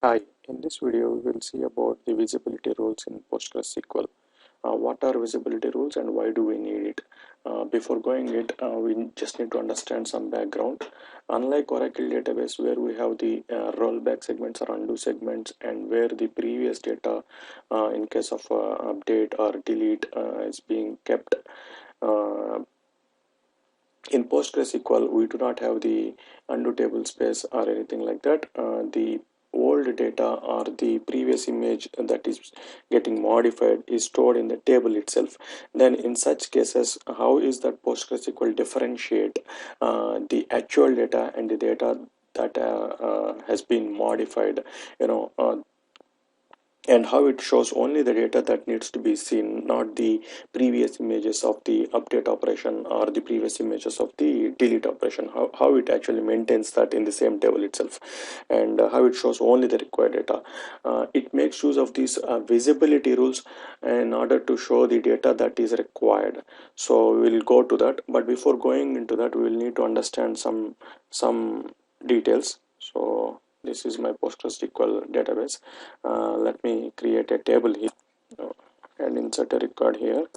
Hi, in this video we will see about the visibility rules in PostgreSQL. What are visibility rules and why do we need it? Before going it, we just need to understand some background. Unlike Oracle database where we have the rollback segments or undo segments and where the previous data in case of update or delete is being kept, uh, in PostgreSQL, we do not have the undo table space or anything like that. The old data or the previous image that is getting modified is stored in the table itself. Then in such cases, how is that PostgreSQL differentiate the actual data and the data that has been modified, you know, and how it shows only the data that needs to be seen, not the previous images of the update operation or the previous images of the delete operation. How it actually maintains that in the same table itself, and how it shows only the required data. It makes use of these visibility rules in order to show the data that is required. So we will go to that, but before going into that we will need to understand some details. So this is my PostgreSQL database. Let me create a table here and insert a record here.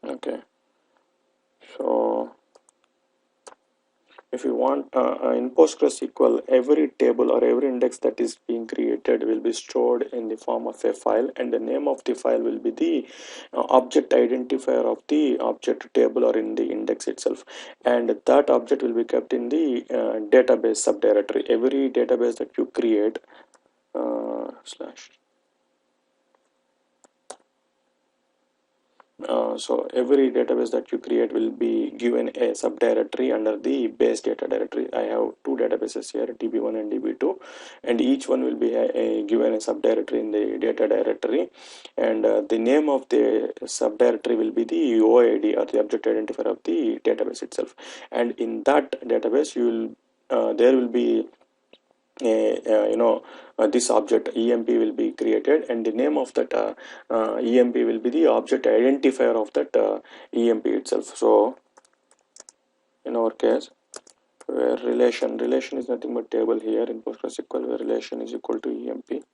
Okay, so if you want in PostgreSQL, every table or every index that is being created will be stored in the form of a file, and the name of the file will be the object identifier of the object table or in the index itself, and that object will be kept in the database subdirectory. Every database that you create slash so every database that you create will be given a subdirectory under the base data directory. I have two databases here, db1 and db2, and each one will be given a subdirectory in the data directory, and the name of the subdirectory will be the OID or the object identifier of the database itself. And in that database you will there will be this object emp will be created, and the name of that emp will be the object identifier of that emp itself. So in our case, where relation is nothing but table here in PostgreSQL, where relation is equal to emp.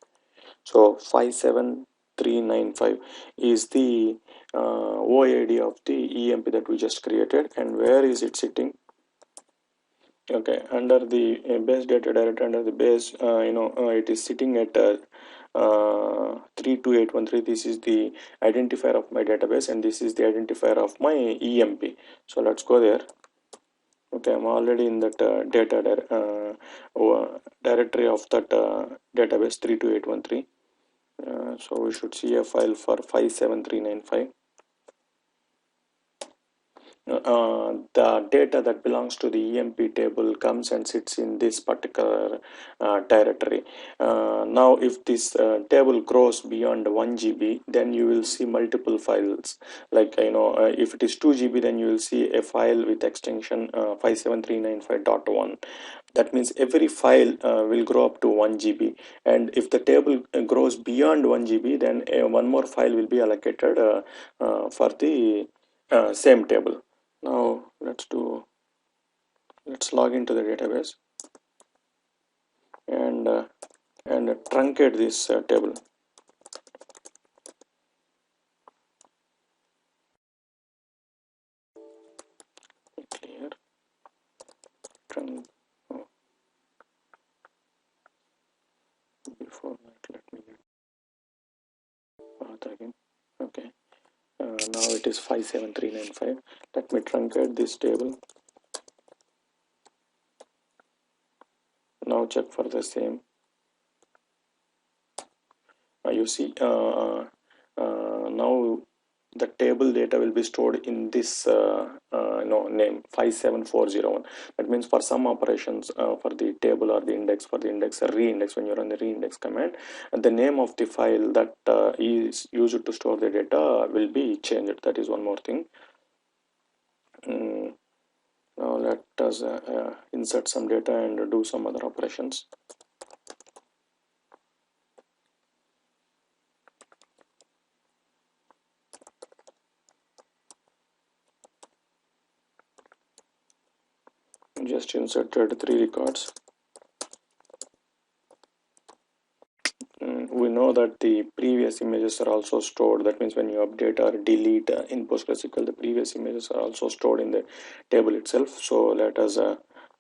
So 57395 is the OID of the emp that we just created, and where is it sitting? Okay, under the base data directory, under the base, it is sitting at 32813. This is the identifier of my database, and this is the identifier of my emp. So let's go there. Okay, I'm already in that directory of that database 32813. So we should see a file for 57395. The data that belongs to the EMP table comes and sits in this particular directory. Now if this table grows beyond 1 GB, then you will see multiple files, like if it is 2 GB, then you will see a file with extension 57395.1. That means every file will grow up to 1 GB, and if the table grows beyond 1 GB, then one more file will be allocated for the same table. Now let's log into the database and truncate this table. Clear trunc. Oh, before that, let me get path again. Okay, now it is 57395. Let me truncate this table. Now check for the same. You see now the table data will be stored in this name 57401. That means for some operations, for the table or the index, for the index reindex, when you run the reindex command, the name of the file that is used to store the data will be changed. That is one more thing. Now let us insert some data and do some other operations. just inserted 3 records. We know that the previous images are also stored. That means when you update or delete in PostgreSQL, the previous images are also stored in the table itself. So let us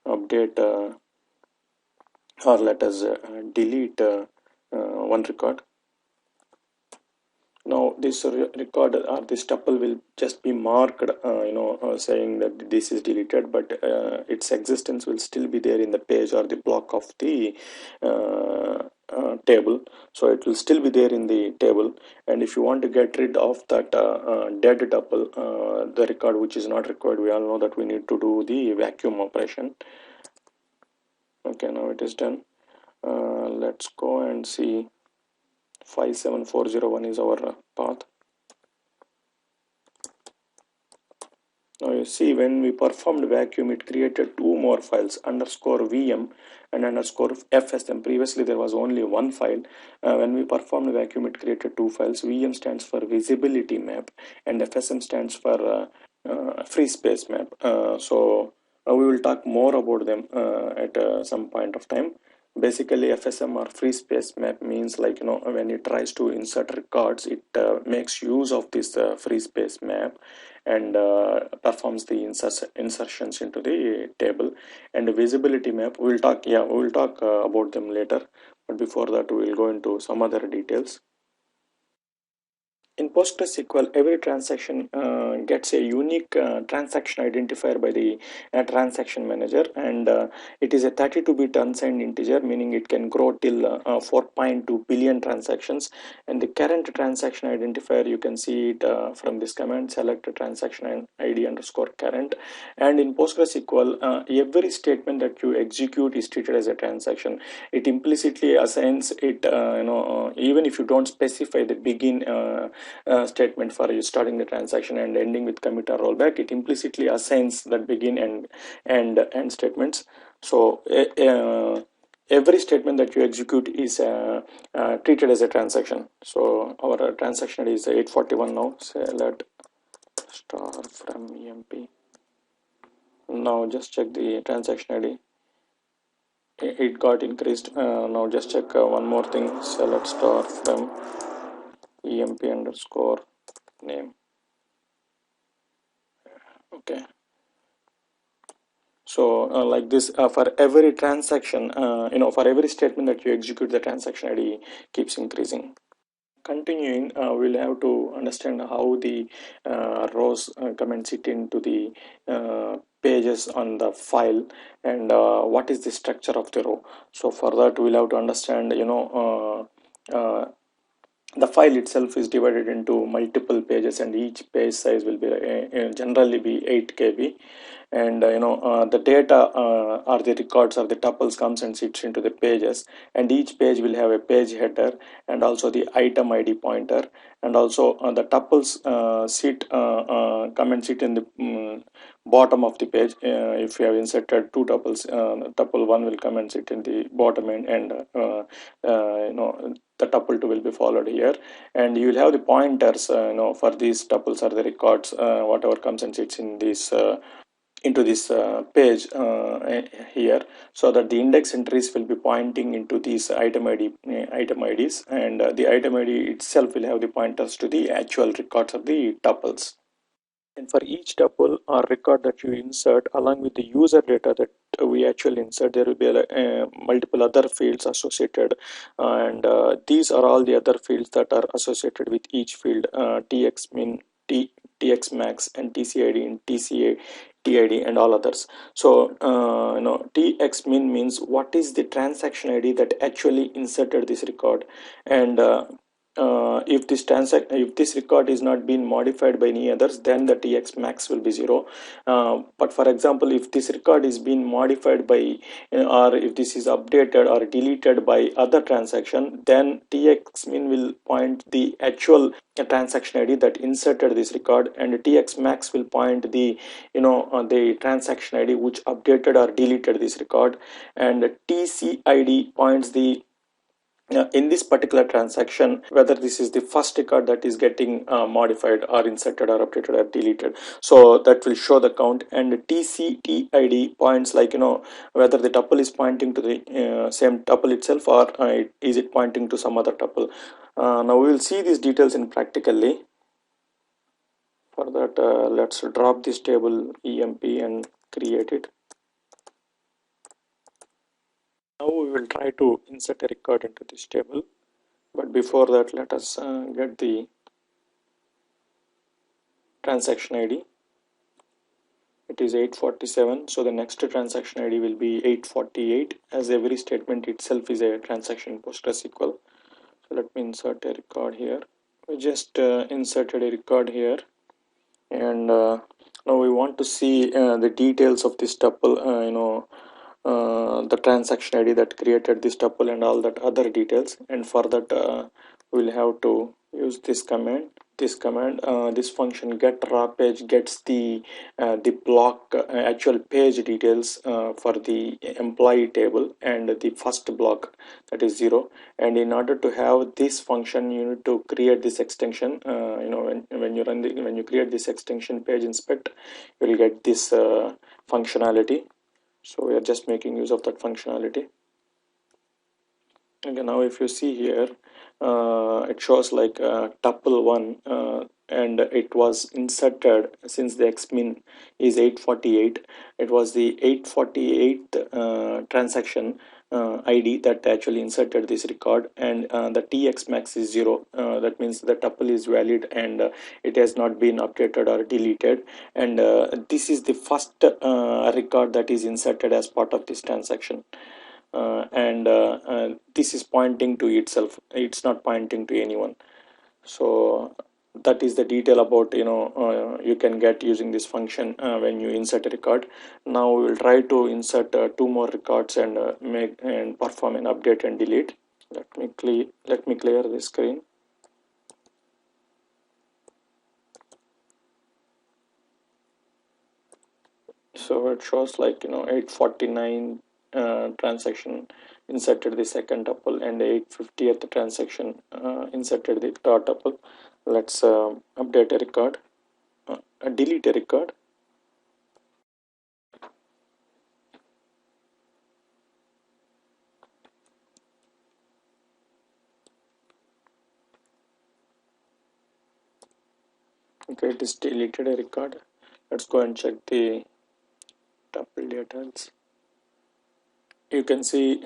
update or let us delete one record. Now this record or this tuple will just be marked, saying that this is deleted, but its existence will still be there in the page or the block of the table. So it will still be there in the table. And if you want to get rid of that dead tuple, the record which is not required, we all know that we need to do the vacuum operation. Okay, now it is done. Let's go and see. 57401 is our path. Now you see, when we performed vacuum, it created two more files, underscore VM and underscore FSM. Previously there was only one file. When we performed vacuum, it created two files. VM stands for visibility map and FSM stands for free space map. We will talk more about them at some point of time. Basically, FSM or free space map means, like, when it tries to insert records, it makes use of this free space map and performs the insertions into the table. And the visibility map, we will talk about them later, but before that we will go into some other details. In PostgreSQL, every transaction gets a unique transaction identifier by the transaction manager, and it is a 32-bit unsigned integer, meaning it can grow till 4.2 billion transactions. And the current transaction identifier, you can see it from this command, select transaction ID underscore current. And in PostgreSQL, every statement that you execute is treated as a transaction. It implicitly assigns it, even if you don't specify the begin statement for you starting the transaction and ending with commit or rollback, it implicitly assigns that begin and end statements. So every statement that you execute is treated as a transaction. So our transaction is 841 now. So let star from emp. Now just check the transaction ID. It got increased. Now just check one more thing. Select star from emp underscore name. Okay. So like this, for every transaction, for every statement that you execute, the transaction ID keeps increasing. Continuing, we'll have to understand how the rows comments it into the pages on the file, and what is the structure of the row. So for that, we'll have to understand, the file itself is divided into multiple pages, and each page size will be generally be 8 KB. And the data or the records of the tuples comes and sits into the pages, and each page will have a page header and also the item ID pointer, and also the tuples come and sit in the bottom of the page. If you have inserted two tuples, tuple 1 will come and sit in the bottom end, and the tuple 2 will be followed here, and you will have the pointers for these tuples or the records, whatever comes and sits in this into this page here, so that the index entries will be pointing into these item IDs, and the item ID itself will have the pointers to the actual records of the tuples. And for each tuple or record that you insert, along with the user data that we actually insert, there will be multiple other fields associated, and these are all the other fields that are associated with each field: txmin, txmax, and tcid, and tca, tid, and all others. So txmin means what is the transaction ID that actually inserted this record, and if this record is not being modified by any others, then the tx max will be 0. But for example, if this record is being modified by or if this is updated or deleted by other transaction, then tx min will point the actual transaction ID that inserted this record, and tx max will point the the transaction ID which updated or deleted this record, and tcid points the in this particular transaction, whether this is the first record that is getting modified or inserted or updated or deleted. So that will show the count. And TCTID points like, whether the tuple is pointing to the same tuple itself, or is it pointing to some other tuple. Now we will see these details in practically. For that, let's drop this table emp and create it. Now we will try to insert a record into this table, but before that, let us get the transaction ID. It is 847, so the next transaction ID will be 848, as every statement itself is a transaction in PostgreSQL. So let me insert a record here. We just inserted a record here, and now we want to see the details of this tuple, the transaction ID that created this tuple and all that other details. And for that, we'll have to use this command. This function get raw page gets the block actual page details for the employee table and the first block, that is 0. And in order to have this function, you need to create this extension. When you create this extension page inspect, you will get this functionality. So we are just making use of that functionality. Okay, now if you see here, it shows like tuple 1, and it was inserted since the xmin is 848. It was the 848th transaction ID that actually inserted this record, and the tx max is 0. That means the tuple is valid, and it has not been updated or deleted. And this is the first record that is inserted as part of this transaction. And this is pointing to itself, it's not pointing to anyone. So that is the detail about, you can get using this function when you insert a record. Now we will try to insert 2 more records and make and perform an update and delete. Let me clear the screen. So it shows like, 849 transaction inserted the second tuple, and 850th transaction inserted the third tuple. Let's update a record, delete a record. Okay, it is deleted a record. Let's go and check the tuple details. You can see,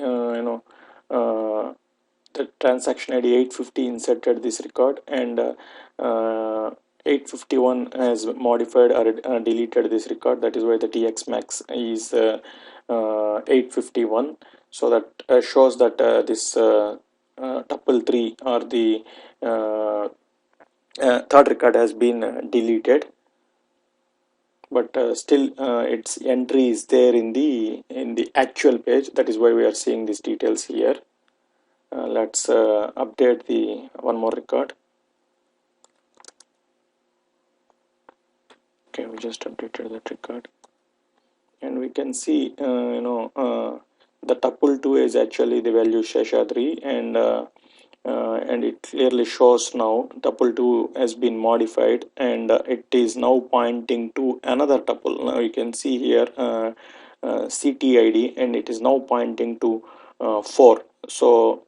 the transaction ID 850 inserted this record, and 851 has modified or deleted this record. That is why the tx max is 851. So that shows that this tuple 3 or the third record has been deleted, but still its entry is there in the actual page. That is why we are seeing these details here. Let's update the one more record. Okay, we just updated that record, and we can see the tuple 2 is actually the value Sheshadri, and it clearly shows now tuple 2 has been modified, and it is now pointing to another tuple. Now you can see here CTID, and it is now pointing to 4. So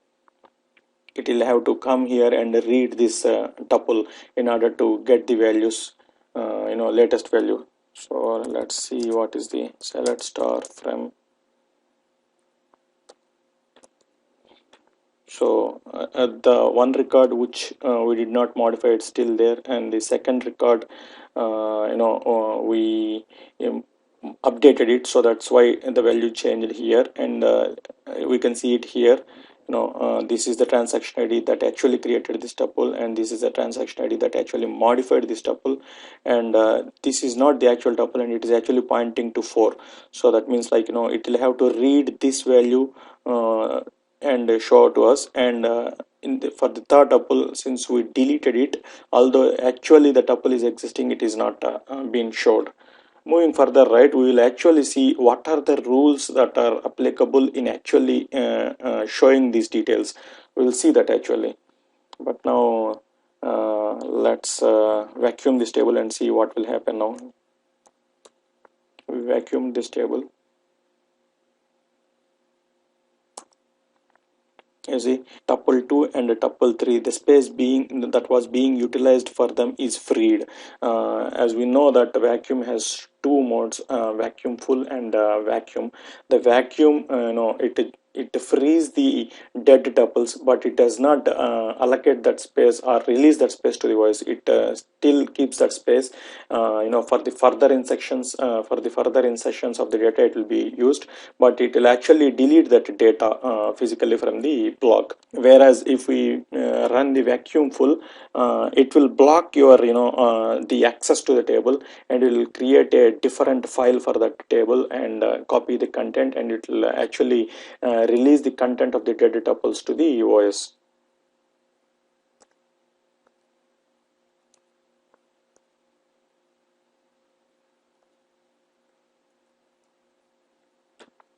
it will have to come here and read this tuple in order to get the values, latest value. So let's see what is the select star from. So the one record which we did not modify, it's still there, and the second record, we updated it, so that's why the value changed here. And we can see it here. This is the transaction ID that actually created this tuple, and this is the transaction ID that actually modified this tuple, and this is not the actual tuple, and it is actually pointing to 4. So that means, like, it will have to read this value and show to us. And for the third tuple, since we deleted it, although actually the tuple is existing, it is not being showed. Moving further, right, we will actually see what are the rules that are applicable in actually showing these details. we'll see that actually. But now let's vacuum this table and see what will happen now. We vacuum this table. You see, tuple 2 and tuple 3, the space being that was being utilized for them is freed. As we know that the vacuum has two modes, vacuum full and vacuum. The vacuum, it frees the dead tuples, but it does not allocate that space or release that space to the voice. It still keeps that space, for the further insertions, of the data it will be used, but it will actually delete that data physically from the block. Whereas if we run the vacuum full, it will block your the access to the table, and it will create a different file for that table and copy the content, and it will actually release the content of the data tuples to the OS.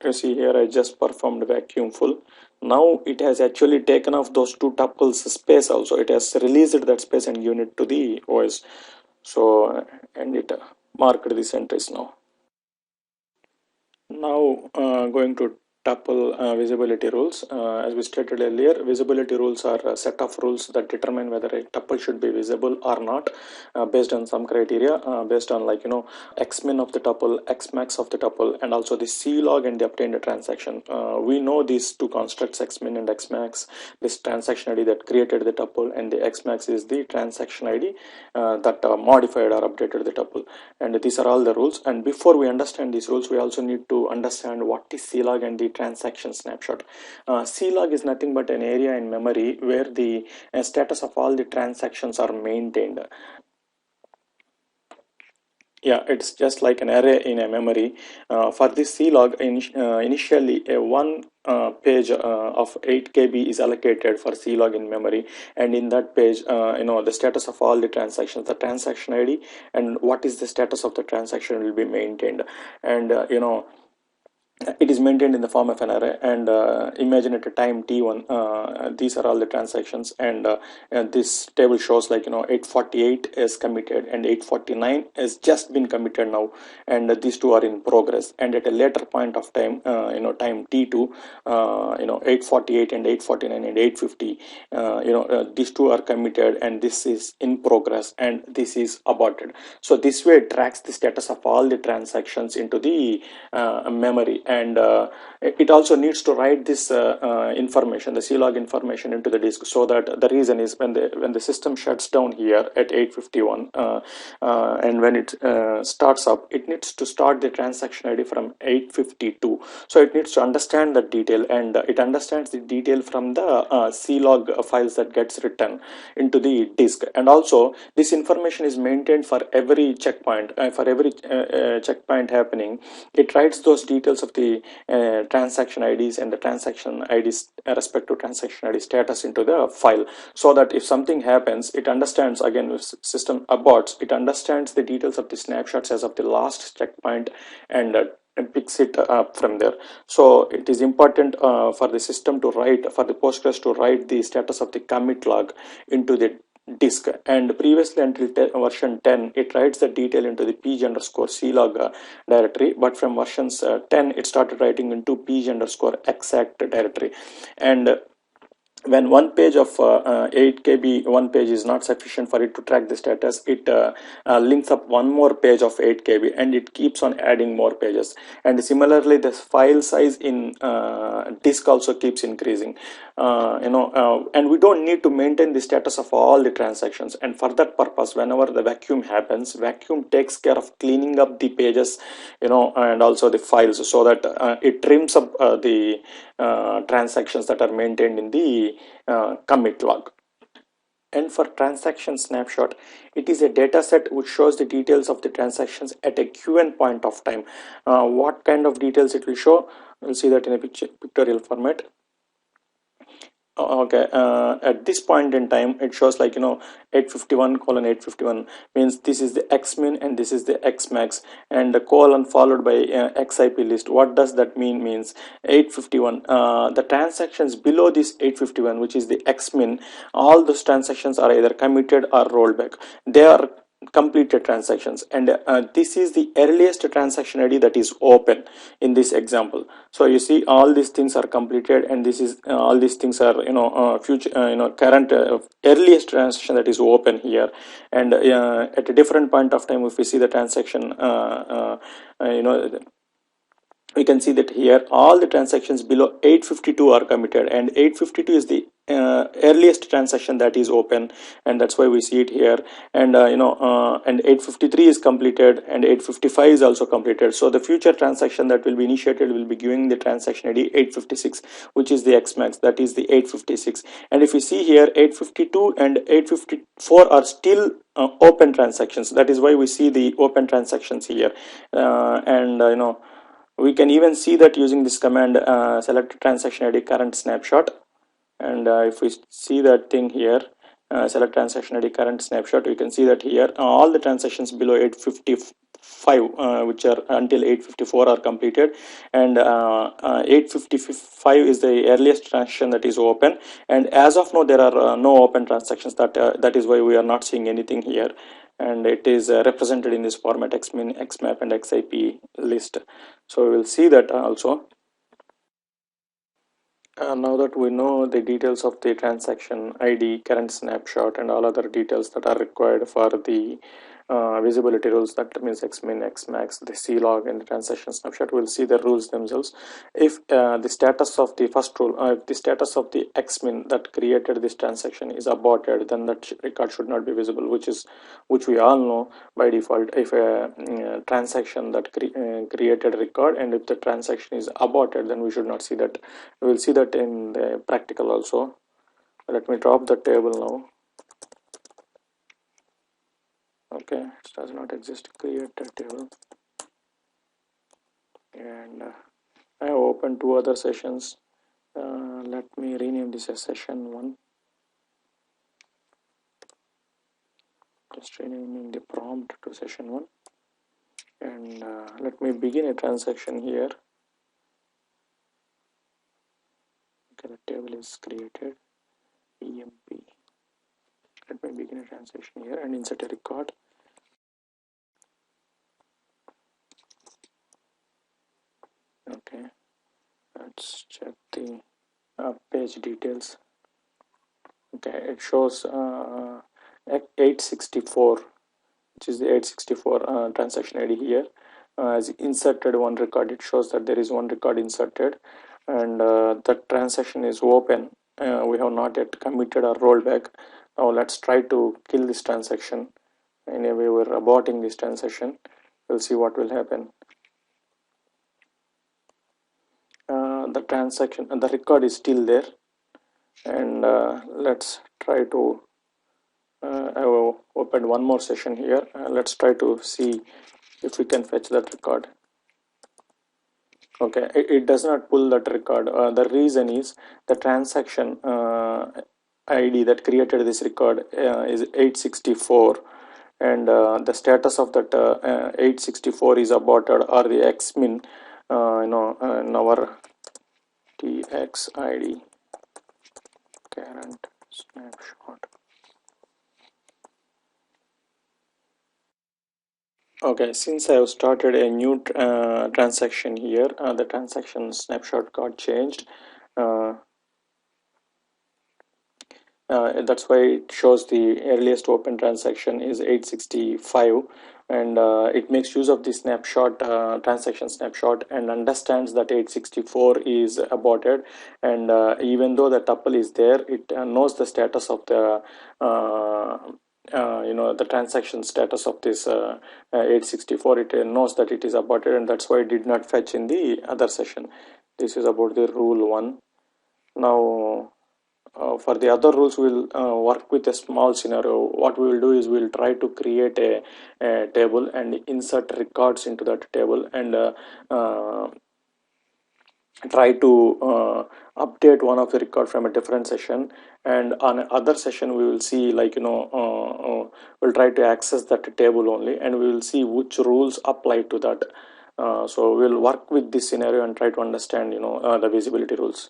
You see here I just performed vacuum full. Now it has actually taken off those two tuples space also. It has released that space and given it to the OS. So and it marked the entries now. Now going to tuple visibility rules. As we stated earlier, visibility rules are a set of rules that determine whether a tuple should be visible or not, based on some criteria, based on xmin of the tuple, xmax of the tuple, and also the clog and the obtained transaction. We know these two constructs, xmin and xmax. This transaction ID that created the tuple, and the xmax is the transaction ID that modified or updated the tuple. And these are all the rules. And before we understand these rules, we also need to understand what is clog and the transaction snapshot. Clog is nothing but an area in memory where the status of all the transactions are maintained. Yeah, it's just like an array in a memory. For this clog, initially a one page of 8 KB is allocated for clog in memory, and in that page, the status of all the transactions, the transaction ID, and what is the status of the transaction will be maintained. And it is maintained in the form of an array, and imagine at a time t1, these are all the transactions, and this table shows 848 is committed and 849 has just been committed now, and these two are in progress. And at a later point of time, time t2, 848 and 849 and 850, these two are committed, and this is in progress, and this is aborted. So this way it tracks the status of all the transactions into the memory. And it also needs to write this information, the clog information, into the disk, so that the reason is when the system shuts down here at 851, and when it starts up, it needs to start the transaction ID from 852. So it needs to understand that detail, and it understands the detail from the clog files that gets written into the disk. And also this information is maintained for every checkpoint. For every checkpoint happening, it writes those details of the transaction IDs and the transaction IDs respective transaction ID status into the file, so that if something happens, it understands, again if system aborts, it understands the details of the snapshots as of the last checkpoint, and picks it up from there. So it is important for the system to write, for the Postgres to write the status of the commit log into the disk. And previously, until version 10, it writes the detail into the pg underscore clog directory, but from versions 10 it started writing into pg underscore exact directory. And when one page of 8 KB, one page is not sufficient for it to track the status, it links up one more page of 8 KB, and it keeps on adding more pages. And similarly, the file size in disk also keeps increasing. And we don't need to maintain the status of all the transactions. And for that purpose, whenever the vacuum happens, vacuum takes care of cleaning up the pages, and also the files, so that it trims up the transactions that are maintained in the commit log. And for transaction snapshot, it is a data set which shows the details of the transactions at a given point of time. What kind of details it will show? We'll see that in a pictorial format. Okay, at this point in time it shows like 851 colon 851 means this is the x min and this is the x max, and the colon followed by xip list. What does that means 851, the transactions below this 851, which is the x min, all those transactions are either committed or rolled back. They are completed transactions, and this is the earliest transaction id that is open in this example. So you see all these things are completed, and this is all these things are future current earliest transaction that is open here. And at a different point of time, if we see the transaction we can see that here all the transactions below 852 are committed, and 852 is the earliest transaction that is open, and that's why we see it here. And and 853 is completed, and 855 is also completed. So the future transaction that will be initiated will be giving the transaction id 856, which is the x max, that is the 856. And if you see here, 852 and 854 are still open transactions. That is why we see the open transactions here. And we can even see that using this command, select transaction id current snapshot. And if we see that thing here, select transaction id current snapshot, we can see that here all the transactions below 855 which are until 854 are completed, and 855 is the earliest transaction that is open. And as of now there are no open transactions. That is why we are not seeing anything here, and it is represented in this format xmin, xmap, and xip list. So we will see that also. Now that we know the details of the transaction ID, current snapshot, and all other details that are required for the visibility rules, that means xmin, xmax, the clog, and the transaction snapshot, we'll see the rules themselves. If the status of the first rule, if the status of the xmin that created this transaction is aborted, then that record should not be visible, which we all know by default. If a transaction that created record, and if the transaction is aborted, then we should not see that. We will see that in the practical also. Let me drop the table now. Okay, it does not exist, create a table. And I have opened two other sessions. Let me rename this as session 1. Just renaming the prompt to session 1. And let me begin a transaction here. Okay, the table is created, emp. Let me begin a transaction here and insert a record. Okay, let's check the page details. Okay, it shows 864, which is the 864 transaction ID here. As inserted one record, it shows that there is one record inserted, and the transaction is open. We have not yet committed or rolled back. Now let's try to kill this transaction. Anyway, we're aborting this transaction. We'll see what will happen. The transaction and the record is still there, and let's try to I have opened one more session here. Let's try to see if we can fetch that record. Okay, it does not pull that record. The reason is the transaction ID that created this record is 864, and the status of that 864 is aborted, or the xmin in our txid current snapshot. Okay, since I have started a new transaction here, the transaction snapshot got changed. That's why it shows the earliest open transaction is 865, and it makes use of the snapshot, transaction snapshot, and understands that 864 is aborted. And even though the tuple is there, it knows the status of the the transaction status of this 864. It knows that it is aborted, and that's why it did not fetch in the other session. This is about the rule 1. Now for the other rules, we'll work with a small scenario. What we will do is we'll try to create a table and insert records into that table, and try to update one of the record from a different session, and on other session we will see, like, we'll try to access that table only, and we will see which rules apply to that. So we'll work with this scenario and try to understand, the visibility rules.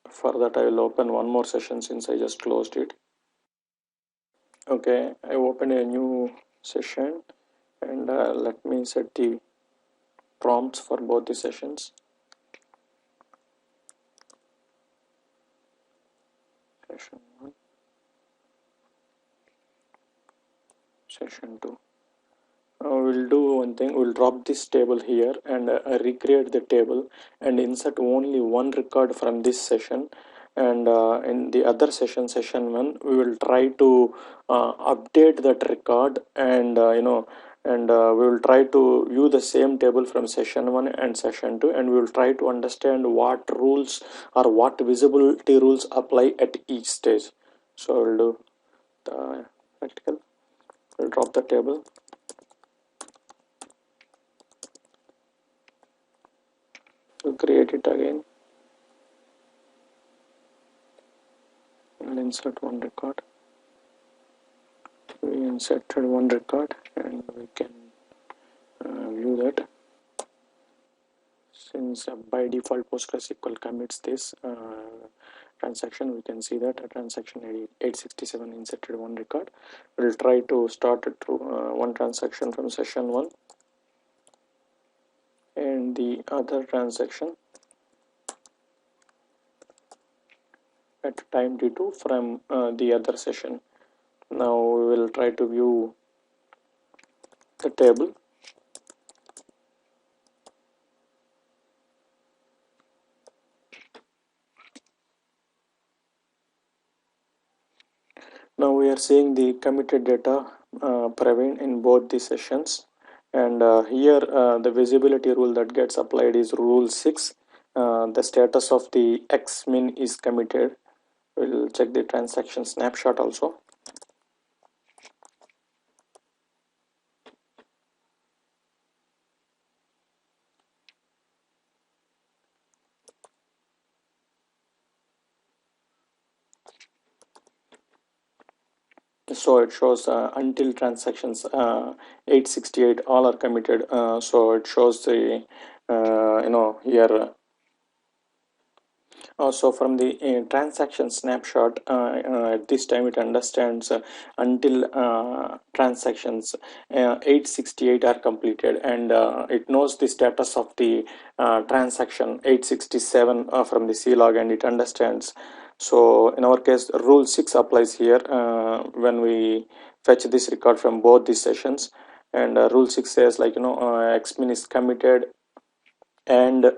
For that, I will open one more session since I just closed it. Okay, I opened a new session, and let me set the prompts for both the sessions. Session 1, session 2. We'll do one thing, we'll drop this table here and recreate the table and insert only one record from this session, and in the other session, session 1, we will try to update that record, and we will try to view the same table from session 1 and session 2, and we will try to understand what rules or what visibility rules apply at each stage. So we'll do the practical, we'll drop the table, we'll create it again, we'll insert one record. We inserted one record, and we can view that. Since by default PostgreSQL commits this transaction, we can see that a transaction ID 867 inserted one record. We'll try to start it through one transaction from session 1 and the other transaction at time t2 from the other session. Now we will try to view the table. Now we are seeing the committed data Praveen in both the sessions, and here the visibility rule that gets applied is rule 6. The status of the xmin is committed. We'll check the transaction snapshot also. So it shows until transactions 868 all are committed. So it shows the here. So from the transaction snapshot, at this time it understands until transactions 868 are completed, and it knows the status of the transaction 867 from the C log, and it understands. So in our case, rule 6 applies here when we fetch this record from both these sessions, and rule 6 says, like, xmin is committed and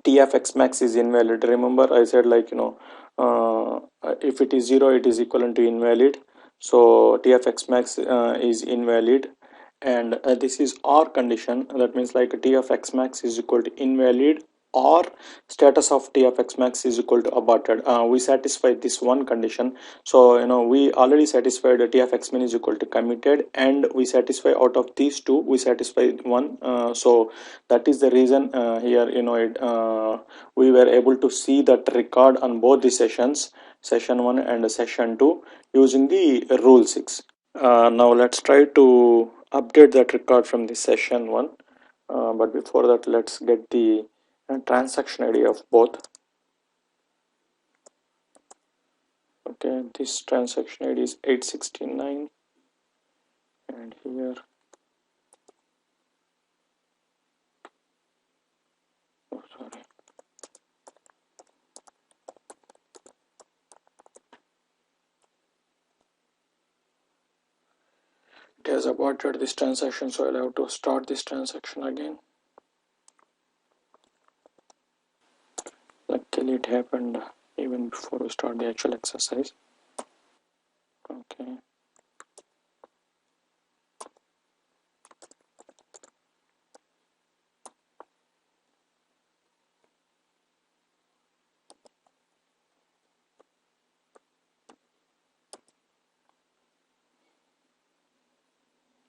tfx max is invalid. Remember I said, like, if it is 0 it is equivalent to invalid, so tfx max is invalid, and this is or condition. That means, like, tfx max is equal to invalid or status of tfx max is equal to aborted. We satisfy this one condition, so we already satisfied tfx min is equal to committed, and we satisfy out of these two we satisfy one. So that is the reason here, we were able to see that record on both the sessions, session 1 and session 2, using the rule 6. Now let's try to update that record from the session 1, but before that let's get the transaction ID of both. Okay, this transaction ID is 869, and here, oh sorry, it has aborted this transaction, so I'll have to start this transaction again. Luckily it happened even before we start the actual exercise. Okay.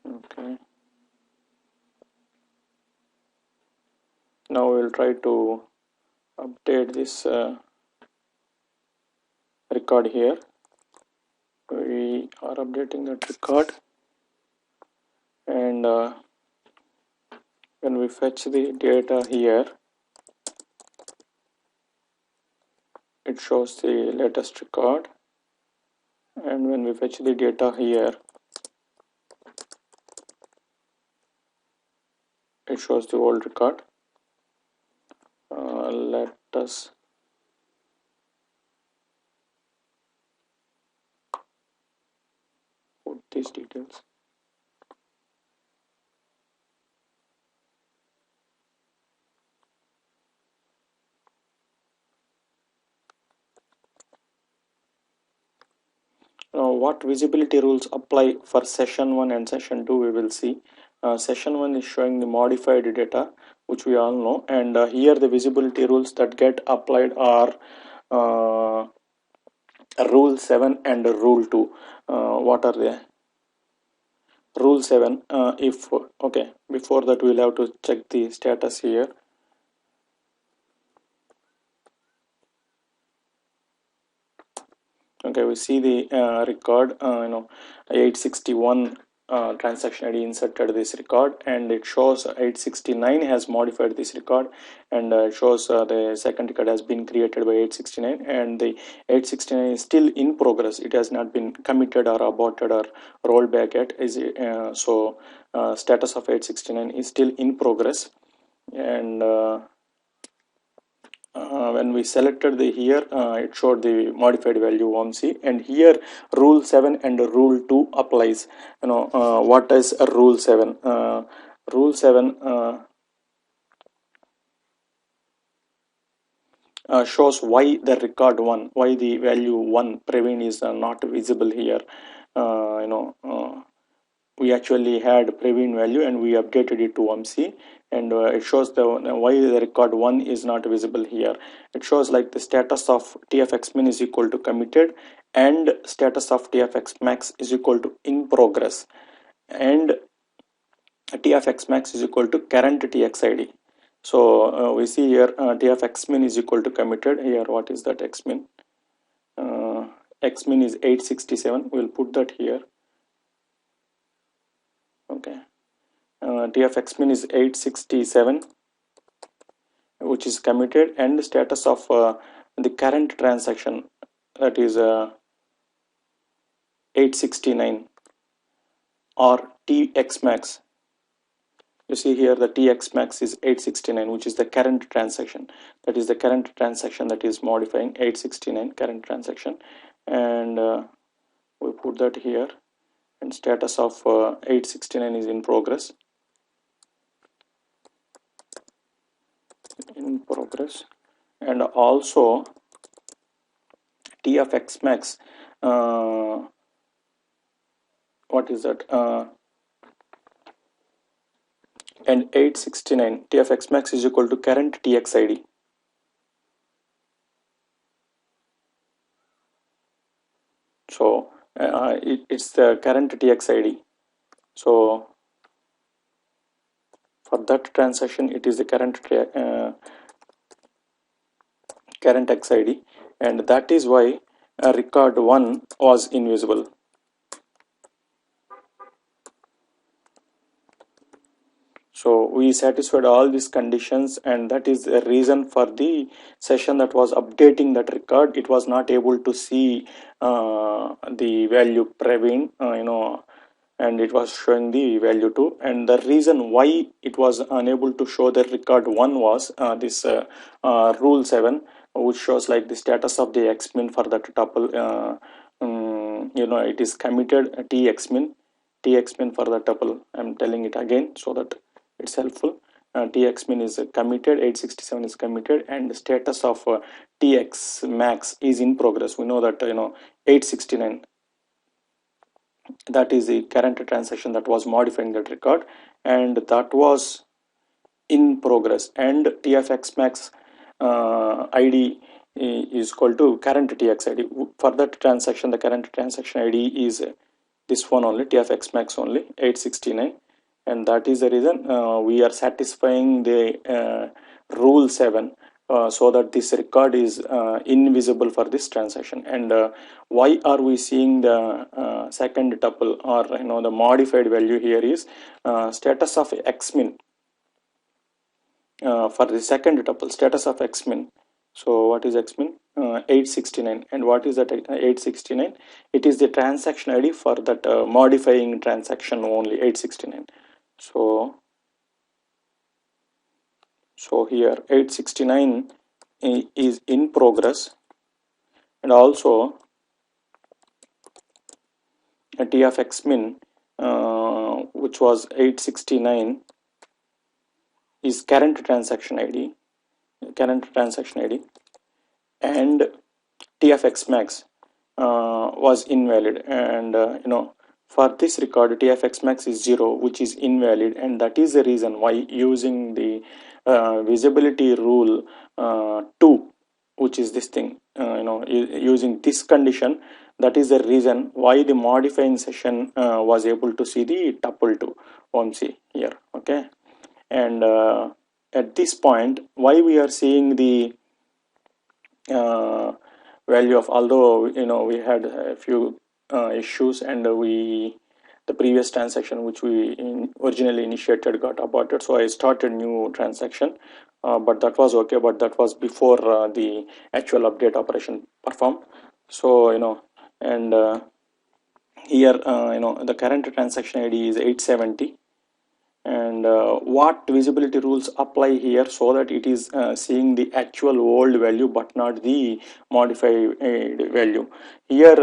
Okay. Now we'll try to update this record here. We are updating that record, and when we fetch the data here, it shows the latest record, and when we fetch the data here, it shows the old record. Let us put these details. Now, what visibility rules apply for session 1 and session 2, we will see. Session 1 is showing the modified data, which we all know, and here the visibility rules that get applied are rule 7 and rule 2. What are they? Rule 7, if okay, before that we'll have to check the status here. Okay, we see the record, 861 transaction ID inserted this record, and it shows 869 has modified this record, and shows the second record has been created by 869, and the 869 is still in progress. It has not been committed or aborted or rolled back yet. So status of 869 is still in progress, and when we selected the here, it showed the modified value 1c, and here rule 7 and rule 2 applies. What is rule 7? Rule 7 shows why the record 1, why the value 1 Praveen is not visible here. We actually had Praveen value and we updated it to 1c, and it shows why the record 1 is not visible here. It shows like the status of tfxmin is equal to committed, and status of tfxmax is equal to in progress, and tfxmax is equal to current txid. So we see here tfxmin is equal to committed. Here, what is that xmin? Xmin is 867. We'll put that here. Okay. tfxmin is 867, which is committed, and the status of the current transaction, that is 869, or txmax. You see here the txmax is 869, which is the current transaction. That is the current transaction that is modifying 869 current transaction, and we put that here, and status of 869 is in progress. And also tfxmax, what is that? And 869 tfxmax is equal to current txid. So it's the current txid. So for that transaction, it is the current xid, and that is why record 1 was invisible. So we satisfied all these conditions, and that is the reason for the session that was updating that record. It was not able to see the value Praveen, and it was showing the value 2. And the reason why it was unable to show the record 1 was this rule 7, which shows like the status of the xmin for that tuple. It is committed txmin for the tuple. I'm telling it again so that it's helpful. txmin is committed, 867 is committed, and the status of txmax is in progress. We know that 869, that is the current transaction that was modifying that record, and that was in progress, and tfxmax id is equal to current txid. For that transaction, the current transaction id is this one only, tfxmax only, 869, and that is the reason we are satisfying the rule 7, so that this record is invisible for this transaction. And why are we seeing the second tuple, or the modified value here is status of xmin. For the second tuple, status of xmin. So what is xmin? 869. And what is that 869? It is the transaction ID for that modifying transaction only, 869. So here 869 is in progress, and also a t of xmin, which was 869, is current transaction ID, and t of xmax was invalid. And for this record t of xmax is 0, which is invalid, and that is the reason why using the visibility rule 2, which is this thing, using this condition, that is the reason why the modifying session was able to see the tuple 2 OMC here. Okay, and at this point, why we are seeing the value of, although we had a few issues, and the previous transaction which we originally initiated got aborted, so I started new transaction, but that was okay, but that was before the actual update operation performed. So and here the current transaction ID is 870. And what visibility rules apply here, so that it is seeing the actual old value but not the modified value. Here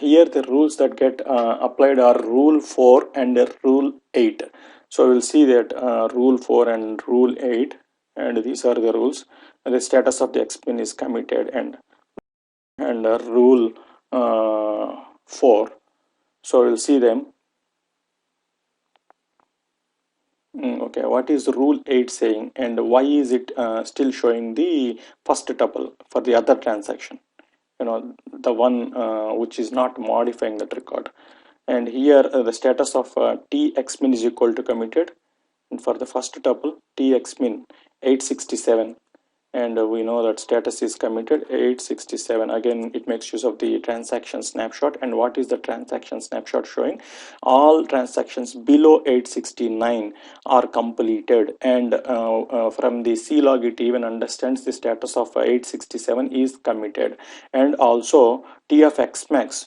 here the rules that get applied are rule 4 and rule 8. So we'll see that rule 4 and rule 8, and these are the rules. The status of the xpin is committed, and rule 4. So we'll see them. Okay, what is rule 8 saying, and why is it still showing the first tuple for the other transaction, the one which is not modifying that record? And here the status of txmin is equal to committed, and for the first tuple txmin 867, and we know that status is committed 867. Again, it makes use of the transaction snapshot. And what is the transaction snapshot showing? All transactions below 869 are completed, and from the clog it even understands the status of 867 is committed. And also t of xmax,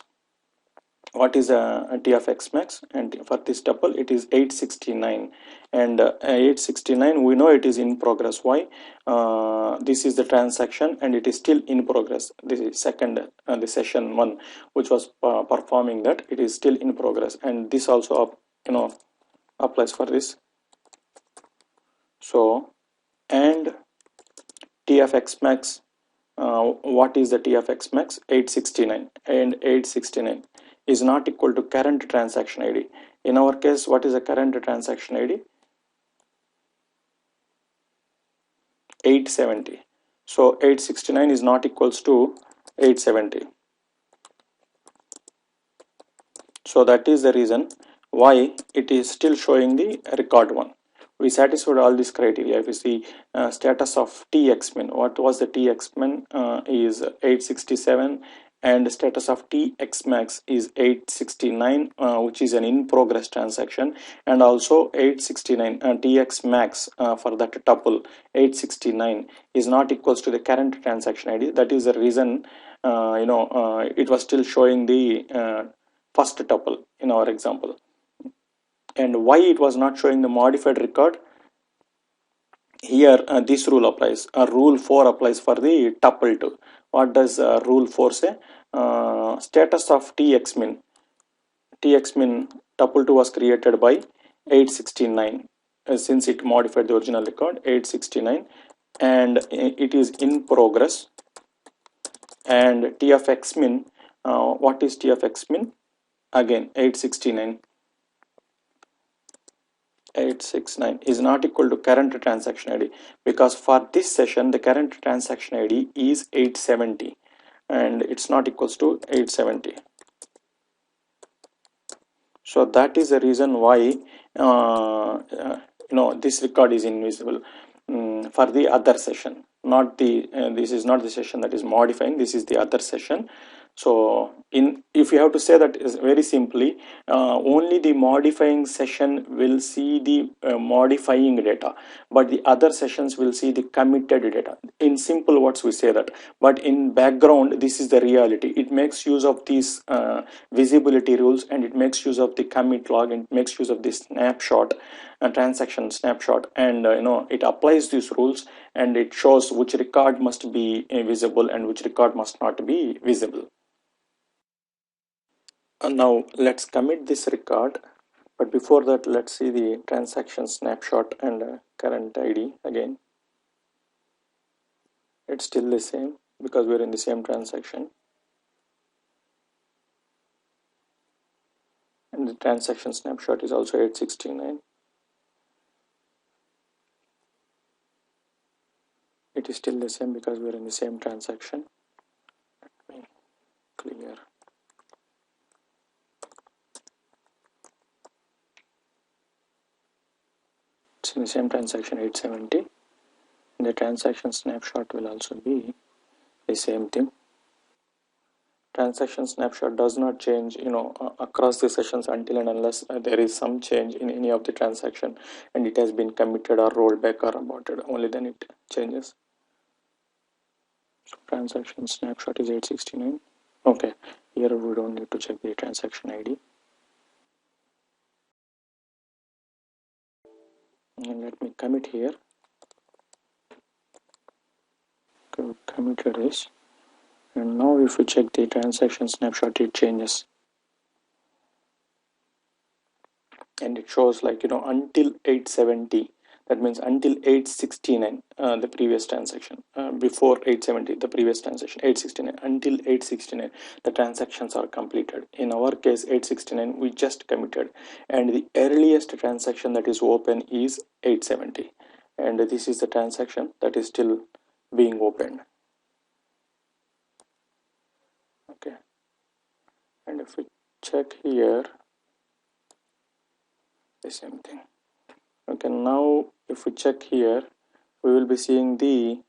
what is a t of xmax, and for this tuple it is 869, and 869 we know it is in progress. Why? This is the transaction and it is still in progress. This is second the session 1 which was performing that, it is still in progress, and this also applies for this. So, and t of xmax, what is the t of xmax? 869, and 869 is not equal to current transaction ID. In our case, what is the current transaction ID? 870. So 869 is not equals to 870. So that is the reason why it is still showing the record 1. We satisfied all these criteria. If you see status of txmin, what was the txmin is 867, and status of txmax is 869, which is an in progress transaction, and also 869 txmax for that tuple 869 is not equals to the current transaction ID. That is the reason it was still showing the first tuple in our example. And why it was not showing the modified record? Here this rule applies. Rule 4 applies for the tuple 2. What does rule 4 say? Status of txmin tuple 2 was created by 869, since it modified the original record 869, and it is in progress. And t of xmin, what is t of xmin? Again 869 is not equal to current transaction ID, because for this session the current transaction ID is 870 and it's not equals to 870. So that is the reason why this record is invisible for the other session, not the this is not the session that is modifying, this is the other session. So if you have to say that is very simply, only the modifying session will see the modifying data, but the other sessions will see the committed data. In simple words we say that, but in background this is the reality. It makes use of these visibility rules, and it makes use of the commit log, and it makes use of this snapshot, transaction snapshot, and it applies these rules, and it shows which record must be visible and which record must not be visible. Now let's commit this record, but before that let's see the transaction snapshot and current ID again. It's still the same because we're in the same transaction, and the transaction snapshot is also 869. It is still the same because we're in the same transaction. Let me clear. It's in the same transaction 870. The transaction snapshot will also be the same thing. Transaction snapshot does not change across the sessions until and unless there is some change in any of the transaction and it has been committed or rolled back or aborted, only then it changes. So transaction snapshot is 869. Okay, here we don't need to check the transaction ID. And let me commit here. Committed is, and now if we check the transaction snapshot, it changes, and it shows like until 870. That means until 869 the previous transaction, before 870 the previous transaction, 869 until 869 the transactions are completed. In our case 869 we just committed, and the earliest transaction that is open is 870, and this is the transaction that is still being opened. Okay, and if we check here, the same thing. Okay, now if we check here, we will be seeing the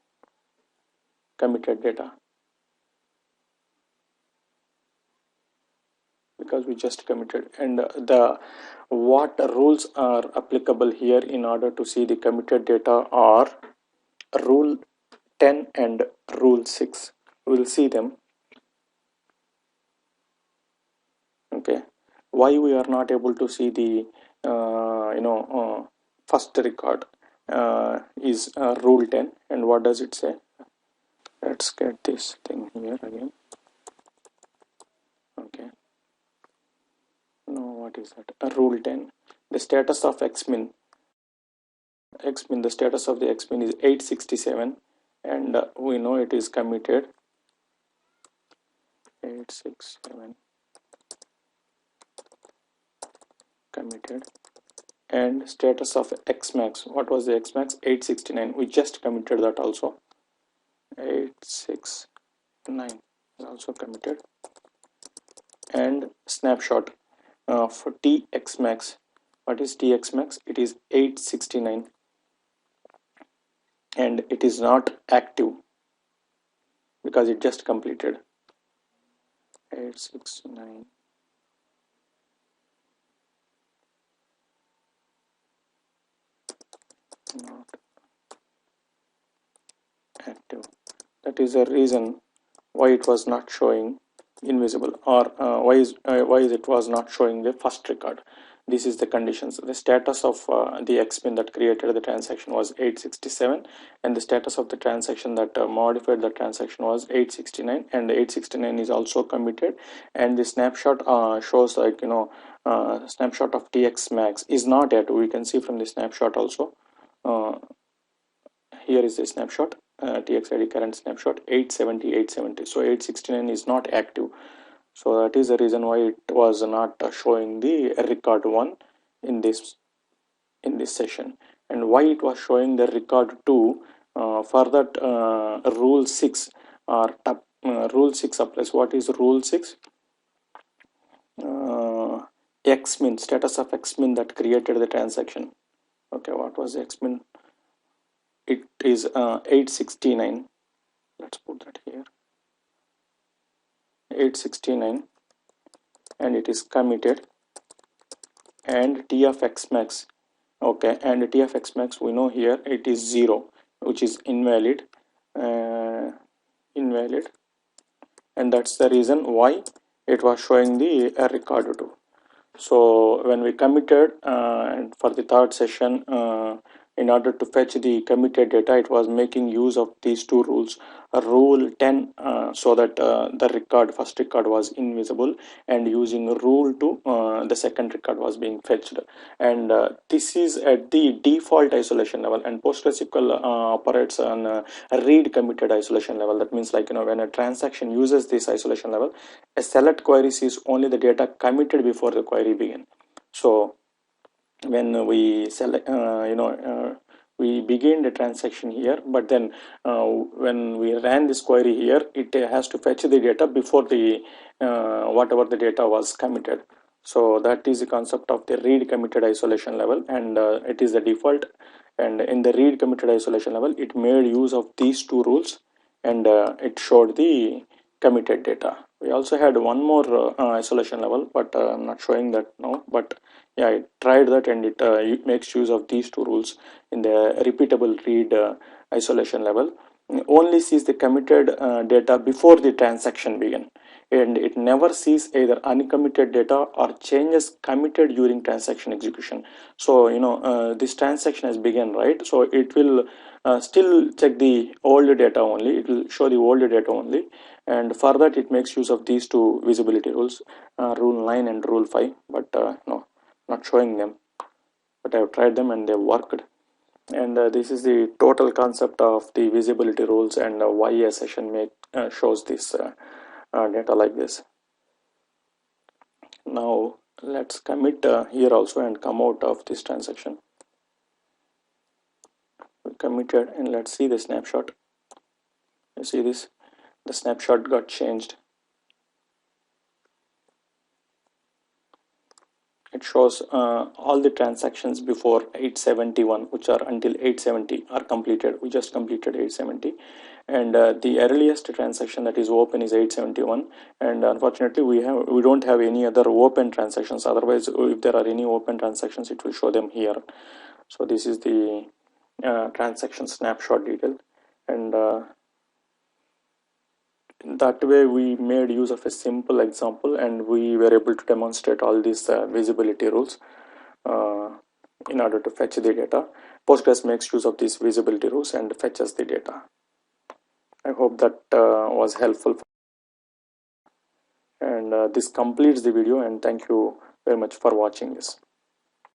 committed data because we just committed, and the what rules are applicable here in order to see the committed data are rule 10 and rule 6. We will see them. Okay, why we are not able to see the first record is rule 10, and what does it say? Let's get this thing here again. Okay, no, what is that? Rule 10, the status of xmin, the status of the xmin is 867, and we know it is committed 867 committed. And status of xmax, what was the xmax? 869, we just committed that also. 869 is also committed. And snapshot for txmax, what is txmax? It is 869, and it is not active because it just completed. 869 not active. That is the reason why it was not showing invisible, or why is it was not showing the first record. This is the conditions. The status of the xmin that created the transaction was 867, and the status of the transaction that modified the transaction was 869, and the 869 is also committed. And the snapshot shows like snapshot of txmax is not yet. We can see from the snapshot also. Here is the snapshot, txid current snapshot 870. So 869 is not active. So that is the reason why it was not showing the record 1 in this session. And why it was showing the record 2, for that rule 6 or rule 6 applies. What is rule 6? Xmin, status of xmin that created the transaction. Okay, what was the exmin? It is 869. Let's put that here. 869, and it is committed, and t of x max. Okay, and t of x max, we know here it is 0, which is invalid. Invalid, and that's the reason why it was showing the record to. So when we committed and for the third session, in order to fetch the committed data, it was making use of these two rules. Rule 10, so that the first record was invisible, and using rule 2, the second record was being fetched. And this is at the default isolation level, and PostgreSQL operates on a read committed isolation level. That means, like, when a transaction uses this isolation level, a select query sees only the data committed before the query begin. So when we select, we begin the transaction here, but then when we ran this query here, it has to fetch the data before the whatever the data was committed. So that is the concept of the read committed isolation level, and it is the default. And in the read committed isolation level, it made use of these two rules, and it showed the committed data. We also had one more isolation level, but I'm not showing that now. But yeah, I tried that, and it makes use of these two rules. In the repeatable read isolation level, only sees the committed data before the transaction begin, and it never sees either uncommitted data or changes committed during transaction execution. So this transaction has begun, right? So it will still check the old data only. It will show the old data only, and for that it makes use of these two visibility rules, rule 9 and rule 5. But no, not showing them, but I've tried them and they worked. And this is the total concept of the visibility rules, and why a session shows this data like this. Now let's commit here also and come out of this transaction. We committed, and let's see the snapshot. You see this, the snapshot got changed. It shows all the transactions before 871, which are until 870 are completed. We just completed 870, and the earliest transaction that is open is 871. And unfortunately, we don't have any other open transactions. Otherwise, if there are any open transactions, it will show them here. So this is the transaction snapshot detail, and that way we made use of a simple example, and we were able to demonstrate all these visibility rules uh, in order to fetch the data. Postgres makes use of these visibility rules and fetches the data. I hope that was helpful, and this completes the video, and thank you very much for watching this.